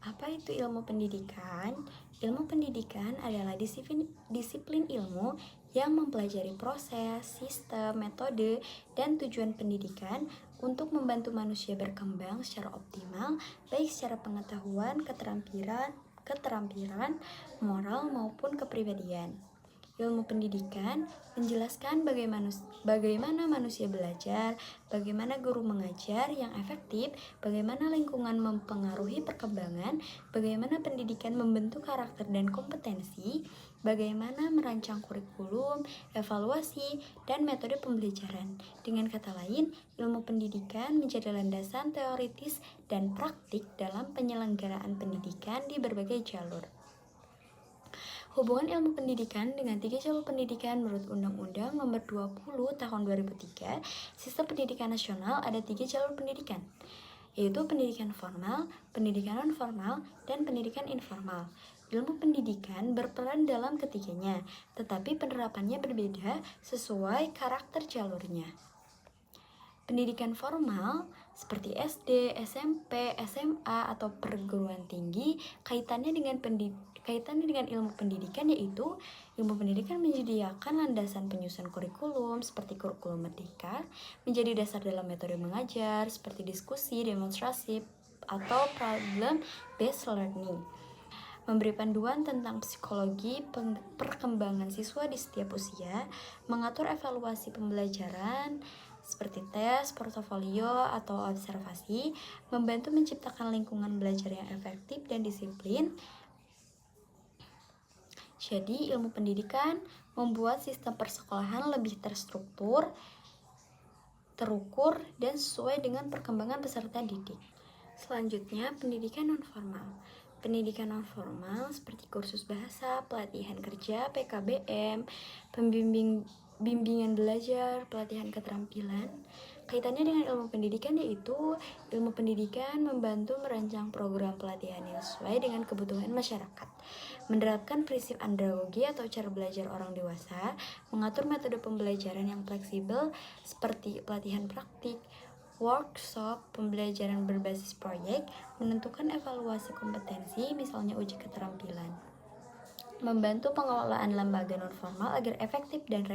Apa itu ilmu pendidikan? Ilmu pendidikan adalah disiplin ilmu yang mempelajari proses, sistem, metode, dan tujuan pendidikan untuk membantu manusia berkembang secara optimal, baik secara pengetahuan, keterampilan, moral, maupun kepribadian. Ilmu pendidikan menjelaskan bagaimana manusia belajar, bagaimana guru mengajar yang efektif, bagaimana lingkungan mempengaruhi perkembangan, bagaimana pendidikan membentuk karakter dan kompetensi, bagaimana merancang kurikulum, evaluasi, dan metode pembelajaran. Dengan kata lain, ilmu pendidikan menjadi landasan teoritis dan praktik dalam penyelenggaraan pendidikan di berbagai jalur. Hubungan ilmu pendidikan dengan 3 jalur pendidikan menurut Undang-Undang Nomor 20 Tahun 2003, Sistem Pendidikan Nasional ada 3 jalur pendidikan, yaitu pendidikan formal, pendidikan non-formal, dan pendidikan informal. Ilmu pendidikan berperan dalam ketiganya, tetapi penerapannya berbeda sesuai karakter jalurnya. Pendidikan formal seperti SD, SMP, SMA, atau perguruan tinggi kaitannya dengan ilmu pendidikan, yaitu ilmu pendidikan menyediakan landasan penyusunan kurikulum seperti kurikulum merdeka, menjadi dasar dalam metode mengajar seperti diskusi, demonstrasi, atau problem based learning, memberi panduan tentang psikologi perkembangan siswa di setiap usia, mengatur evaluasi pembelajaran seperti tes, portofolio, atau observasi, membantu menciptakan lingkungan belajar yang efektif dan disiplin. Jadi, ilmu pendidikan membuat sistem persekolahan lebih terstruktur, terukur, dan sesuai dengan perkembangan peserta didik. Selanjutnya, pendidikan nonformal. Pendidikan nonformal seperti kursus bahasa, pelatihan kerja, PKBM, bimbingan belajar, pelatihan keterampilan. Kaitannya dengan ilmu pendidikan, yaitu ilmu pendidikan membantu merancang program pelatihan yang sesuai dengan kebutuhan masyarakat, menerapkan prinsip andragogi atau cara belajar orang dewasa, mengatur metode pembelajaran yang fleksibel seperti pelatihan praktik, workshop, pembelajaran berbasis proyek, menentukan evaluasi kompetensi, misalnya uji keterampilan, membantu pengelolaan lembaga nonformal agar efektif dan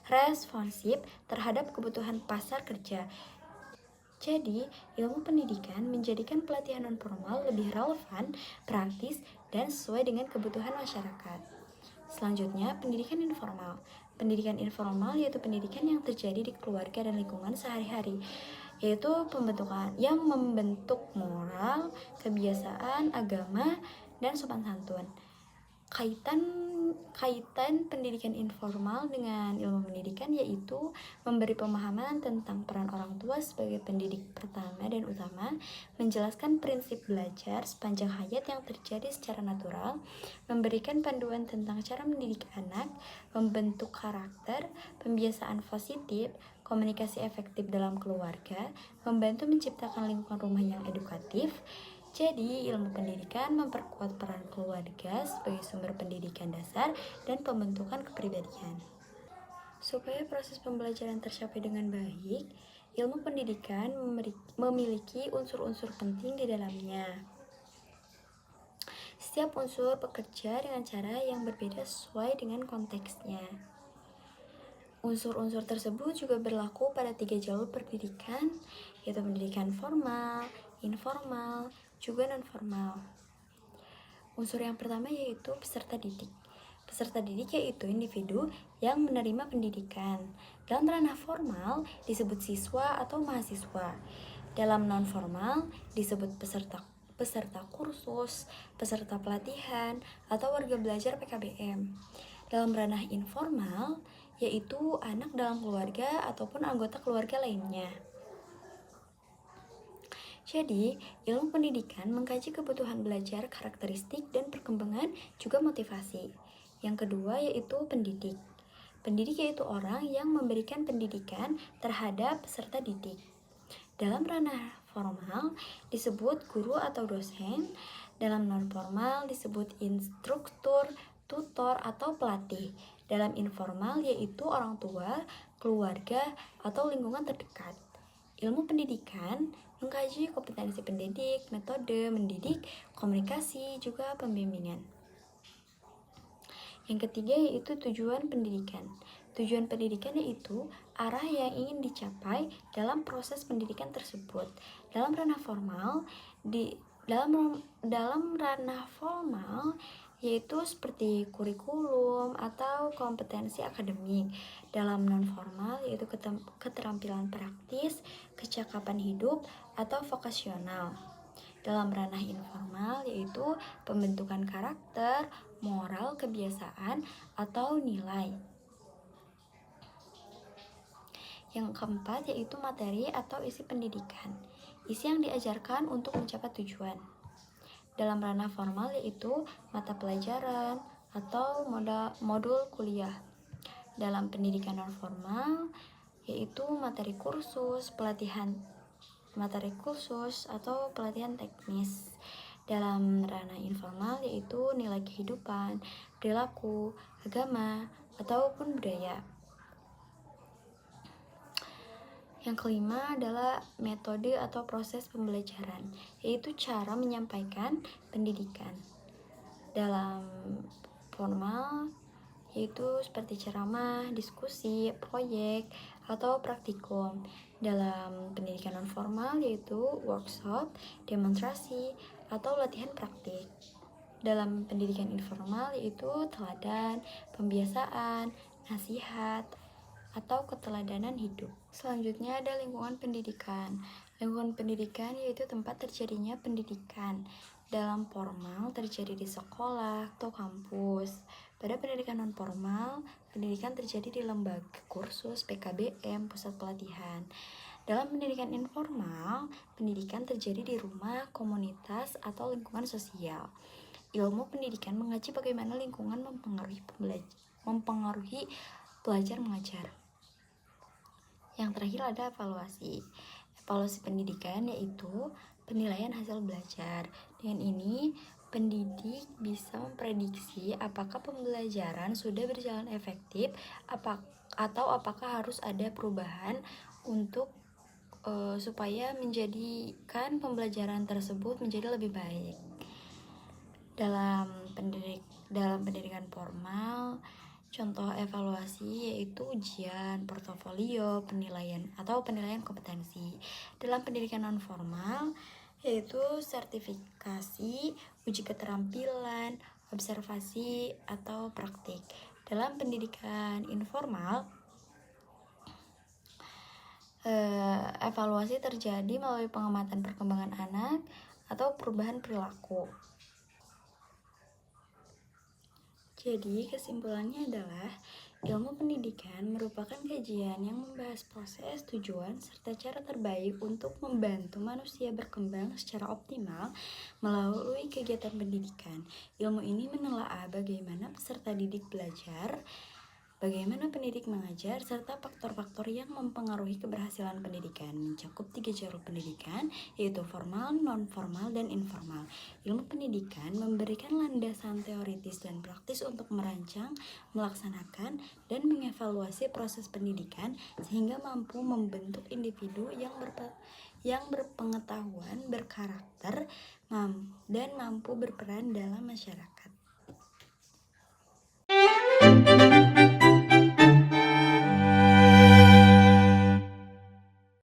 responsif terhadap kebutuhan pasar kerja. Jadi, ilmu pendidikan menjadikan pelatihan nonformal lebih relevan, praktis, dan sesuai dengan kebutuhan masyarakat. Selanjutnya, pendidikan informal. Pendidikan informal yaitu pendidikan yang terjadi di keluarga dan lingkungan sehari-hari, yaitu pembentukan yang membentuk moral, kebiasaan, agama, dan sopan santun. Kaitan pendidikan informal dengan ilmu pendidikan yaitu memberi pemahaman tentang peran orang tua sebagai pendidik pertama dan utama, menjelaskan prinsip belajar sepanjang hayat yang terjadi secara natural, memberikan panduan tentang cara mendidik anak, membentuk karakter, pembiasaan positif, komunikasi efektif dalam keluarga, membantu menciptakan lingkungan rumah yang edukatif. Jadi, ilmu pendidikan memperkuat peran keluarga sebagai sumber pendidikan dasar dan pembentukan kepribadian. Supaya proses pembelajaran tercapai dengan baik, ilmu pendidikan memiliki unsur-unsur penting di dalamnya. Setiap unsur bekerja dengan cara yang berbeda sesuai dengan konteksnya. Unsur-unsur tersebut juga berlaku pada 3 jalur pendidikan, yaitu pendidikan formal, informal, juga non-formal. Unsur yang pertama yaitu peserta didik. Peserta didik yaitu individu yang menerima pendidikan. Dalam ranah formal disebut siswa atau mahasiswa. Dalam non-formal disebut peserta kursus, peserta pelatihan, atau warga belajar PKBM. Dalam ranah informal yaitu anak dalam keluarga ataupun anggota keluarga lainnya. Jadi, ilmu pendidikan mengkaji kebutuhan belajar, karakteristik, dan perkembangan, juga motivasi. Yang kedua yaitu pendidik. Pendidik yaitu orang yang memberikan pendidikan terhadap peserta didik. Dalam ranah formal disebut guru atau dosen, dalam non-formal disebut instruktur, tutor, atau pelatih. Dalam informal yaitu orang tua, keluarga, atau lingkungan terdekat. Ilmu pendidikan mengkaji kompetensi pendidik, metode mendidik, komunikasi, juga pembimbingan. Yang ketiga yaitu tujuan pendidikan. Tujuan pendidikan yaitu arah yang ingin dicapai dalam proses pendidikan tersebut. Dalam ranah formal, dalam ranah formal yaitu seperti kurikulum atau kompetensi akademik. Dalam non formal yaitu keterampilan praktis, kecakapan hidup atau vokasional. Dalam ranah informal yaitu pembentukan karakter, moral, kebiasaan, atau nilai. Yang keempat yaitu materi atau isi pendidikan. Isi yang diajarkan untuk mencapai tujuan. Dalam ranah formal yaitu mata pelajaran atau modul kuliah. Dalam pendidikan non formal yaitu materi kursus, atau pelatihan teknis. Dalam ranah informal yaitu nilai kehidupan, perilaku, agama, ataupun budaya. Yang kelima adalah metode atau proses pembelajaran, yaitu cara menyampaikan pendidikan. Dalam formal yaitu seperti ceramah, diskusi, proyek, atau praktikum. Dalam pendidikan non formal yaitu workshop, demonstrasi, atau latihan praktik. Dalam pendidikan informal yaitu teladan, pembiasaan, nasihat, atau keteladanan hidup. Selanjutnya ada lingkungan pendidikan. Lingkungan pendidikan yaitu tempat terjadinya pendidikan. Dalam formal terjadi di sekolah atau kampus. Pada pendidikan non formal, pendidikan terjadi di lembaga kursus, PKBM, pusat pelatihan. Dalam pendidikan informal, pendidikan terjadi di rumah, komunitas, atau lingkungan sosial. Ilmu pendidikan mengaji bagaimana lingkungan mempengaruhi belajar mengajar. Yang terakhir ada evaluasi. Evaluasi pendidikan yaitu penilaian hasil belajar. Dengan ini, pendidik bisa memprediksi apakah pembelajaran sudah berjalan efektif atau apakah harus ada perubahan untuk supaya menjadikan pembelajaran tersebut menjadi lebih baik. Dalam pendidikan formal, contoh evaluasi yaitu ujian, portofolio, penilaian kompetensi. Dalam pendidikan non formal yaitu sertifikasi, uji keterampilan, observasi, atau praktik. Dalam pendidikan informal, evaluasi terjadi melalui pengamatan perkembangan anak atau perubahan perilaku. Jadi kesimpulannya adalah ilmu pendidikan merupakan kajian yang membahas proses, tujuan, serta cara terbaik untuk membantu manusia berkembang secara optimal melalui kegiatan pendidikan. Ilmu ini menelaah bagaimana peserta didik belajar, bagaimana pendidik mengajar, serta faktor-faktor yang mempengaruhi keberhasilan pendidikan. Mencakup 3 jalur pendidikan, yaitu formal, non-formal, dan informal. Ilmu pendidikan memberikan landasan teoritis dan praktis untuk merancang, melaksanakan, dan mengevaluasi proses pendidikan sehingga mampu membentuk individu yang berpengetahuan, berkarakter, dan mampu berperan dalam masyarakat.